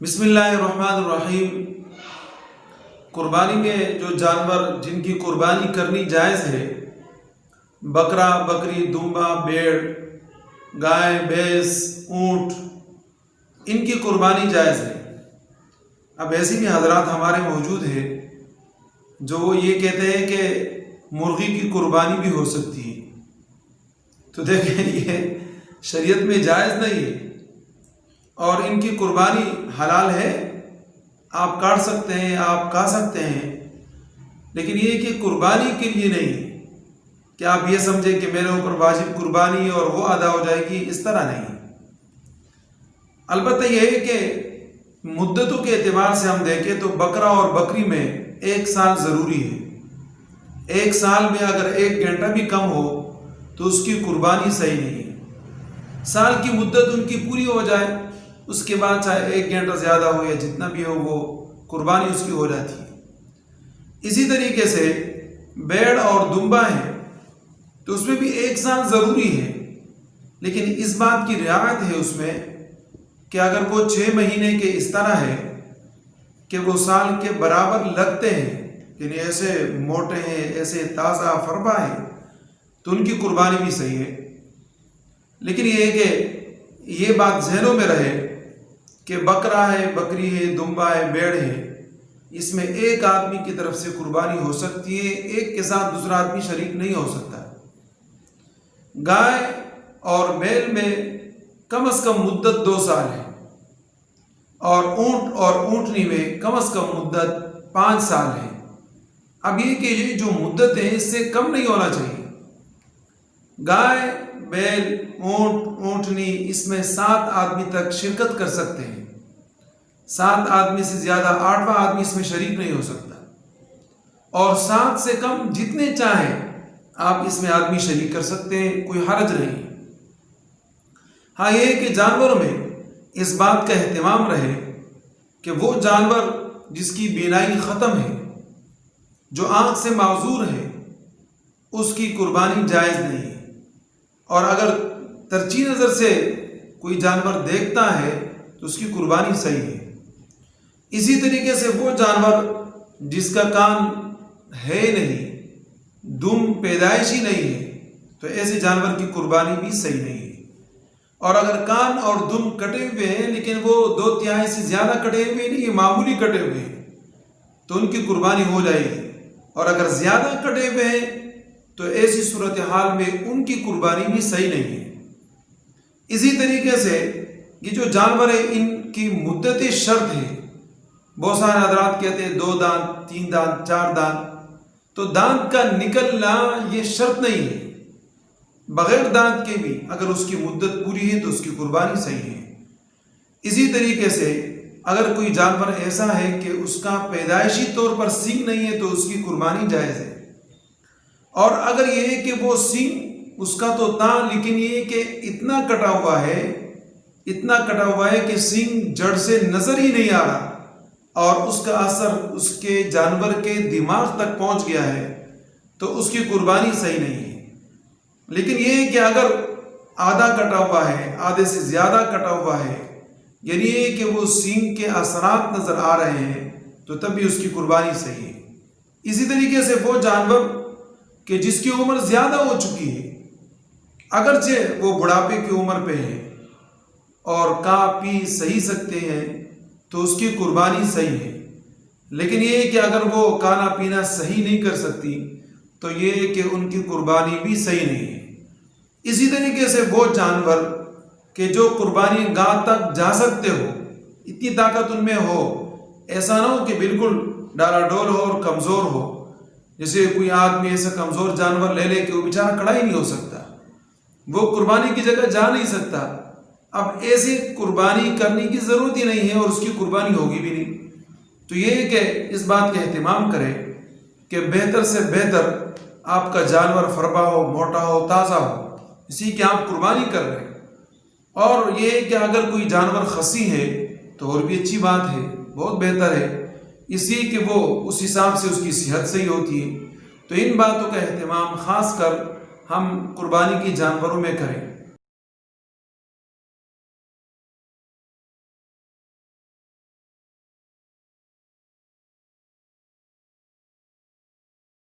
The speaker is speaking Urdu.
بسم اللہ الرحمن الرحیم۔ قربانی میں جو جانور جن کی قربانی کرنی جائز ہے، بکرا، بکری، دمبا، بھیڑ، گائے، بھینس، اونٹ، ان کی قربانی جائز ہے۔ اب ایسی بھی حضرات ہمارے موجود ہیں جو وہ یہ کہتے ہیں کہ مرغی کی قربانی بھی ہو سکتی ہے، تو دیکھیں یہ شریعت میں جائز نہیں ہے، اور ان کی قربانی حلال ہے، آپ کاٹ سکتے ہیں، آپ کھا سکتے ہیں، لیکن یہ کہ قربانی کے لیے نہیں کہ آپ یہ سمجھیں کہ میرے اوپر واجب قربانی ہے اور وہ ادا ہو جائے گی، اس طرح نہیں۔ البتہ یہ ہے کہ مدتوں کے اعتبار سے ہم دیکھیں تو بکرا اور بکری میں 1 سال ضروری ہے۔ 1 سال میں اگر 1 گھنٹہ بھی کم ہو تو اس کی قربانی صحیح نہیں ہے۔ سال کی مدت ان کی پوری ہو جائے، اس کے بعد چاہے 1 گھنٹہ زیادہ ہو یا جتنا بھی ہو، وہ قربانی اس کی ہو جاتی ہے۔ اسی طریقے سے بھیڑ اور دمبا ہے تو اس میں بھی 1 سال ضروری ہے، لیکن اس بات کی رعایت ہے اس میں کہ اگر وہ 6 مہینے کے اس طرح ہے کہ وہ سال کے برابر لگتے ہیں، یعنی ایسے موٹے ہیں، ایسے تازہ فربا ہیں، تو ان کی قربانی بھی صحیح ہے۔ لیکن یہ ہے کہ یہ بات ذہنوں میں رہے کہ بکرا ہے، بکری ہے، دمبا ہے، بھیڑ ہے، اس میں ایک آدمی کی طرف سے قربانی ہو سکتی ہے، ایک کے ساتھ دوسرا آدمی شریک نہیں ہو سکتا۔ گائے اور بیل میں کم از کم مدت 2 سال ہے، اور اونٹ اور اونٹنی میں کم از کم مدت 5 سال ہے۔ اب یہ کہ یہ جو مدت ہے اس سے کم نہیں ہونا چاہیے۔ گائے، بیل، اونٹ، اونٹنی، اس میں 7 آدمی تک شرکت کر سکتے ہیں۔ 7 آدمی سے زیادہ 8واں آدمی اس میں شریک نہیں ہو سکتا، اور 7 سے کم جتنے چاہیں آپ اس میں آدمی شریک کر سکتے ہیں، کوئی حرج نہیں۔ ہاں یہ کہ جانوروں میں اس بات کا اہتمام رہے کہ وہ جانور جس کی بینائی ختم ہے، جو آنکھ سے معذور ہے، اس کی قربانی جائز نہیں ہے، اور اگر ترچھی نظر سے کوئی جانور دیکھتا ہے تو اس کی قربانی صحیح ہے۔ اسی طریقے سے وہ جانور جس کا کان ہے نہیں، دم پیدائشی نہیں ہے، تو ایسے جانور کی قربانی بھی صحیح نہیں ہے۔ اور اگر کان اور دم کٹے ہوئے ہیں لیکن وہ 2/3 سے زیادہ کٹے ہوئے نہیں، یہ معمولی کٹے ہوئے ہیں، تو ان کی قربانی ہو جائے گی، اور اگر زیادہ کٹے ہوئے ہیں تو ایسی صورتحال میں ان کی قربانی بھی صحیح نہیں ہے۔ اسی طریقے سے یہ جو جانور ہیں ان کی مدت شرط ہے۔ بہت سارے حضرات کہتے ہیں 2 دانت، 3 دانت، 4 دانت، تو دانت کا نکلنا یہ شرط نہیں ہے۔ بغیر دانت کے بھی اگر اس کی مدت پوری ہے تو اس کی قربانی صحیح ہے۔ اسی طریقے سے اگر کوئی جانور ایسا ہے کہ اس کا پیدائشی طور پر سینگ نہیں ہے تو اس کی قربانی جائز ہے، اور اگر یہ ہے کہ وہ سینگ اس کا تو تھا لیکن یہ کہ اتنا کٹا ہوا ہے کہ سینگ جڑ سے نظر ہی نہیں آ رہا، اور اس کا اثر اس کے جانور کے دماغ تک پہنچ گیا ہے، تو اس کی قربانی صحیح نہیں ہے۔ لیکن یہ کہ اگر آدھا کٹا ہوا ہے، آدھے سے زیادہ کٹا ہوا ہے، یعنی یہ کہ وہ سینگ کے اثرات نظر آ رہے ہیں، تو تب بھی اس کی قربانی صحیح ہے۔ اسی طریقے سے وہ جانور کہ جس کی عمر زیادہ ہو چکی ہے، اگرچہ وہ بڑھاپے کی عمر پہ ہے اور کھا پی صحیح سکتے ہیں، تو اس کی قربانی صحیح ہے۔ لیکن یہ کہ اگر وہ کھانا پینا صحیح نہیں کر سکتی تو یہ کہ ان کی قربانی بھی صحیح نہیں ہے۔ اسی طریقے سے وہ جانور کہ جو قربانی گاہ تک جا سکتے ہو، اتنی طاقت ان میں ہو، ایسا نہ ہو کہ بالکل ڈالا ڈول ہو اور کمزور ہو، جیسے کوئی آدمی ایسا کمزور جانور لے لے کہ وہ بیچارہ کھڑا ہی نہیں ہو سکتا، وہ قربانی کی جگہ جا نہیں سکتا، اب ایسی قربانی کرنے کی ضرورت ہی نہیں ہے اور اس کی قربانی ہوگی بھی نہیں۔ تو یہ کہ اس بات کا اہتمام کرے کہ بہتر سے بہتر آپ کا جانور فربا ہو، موٹا ہو، تازہ ہو، اسی کی آپ قربانی کر رہے ہیں۔ اور یہ کہ اگر کوئی جانور خصی ہے تو اور بھی اچھی بات ہے، بہت بہتر ہے، اسی کہ وہ اس حساب سے اس کی صحت صحیح ہوتی ہے۔ تو ان باتوں کا اہتمام خاص کر ہم قربانی کی جانوروں میں کریں۔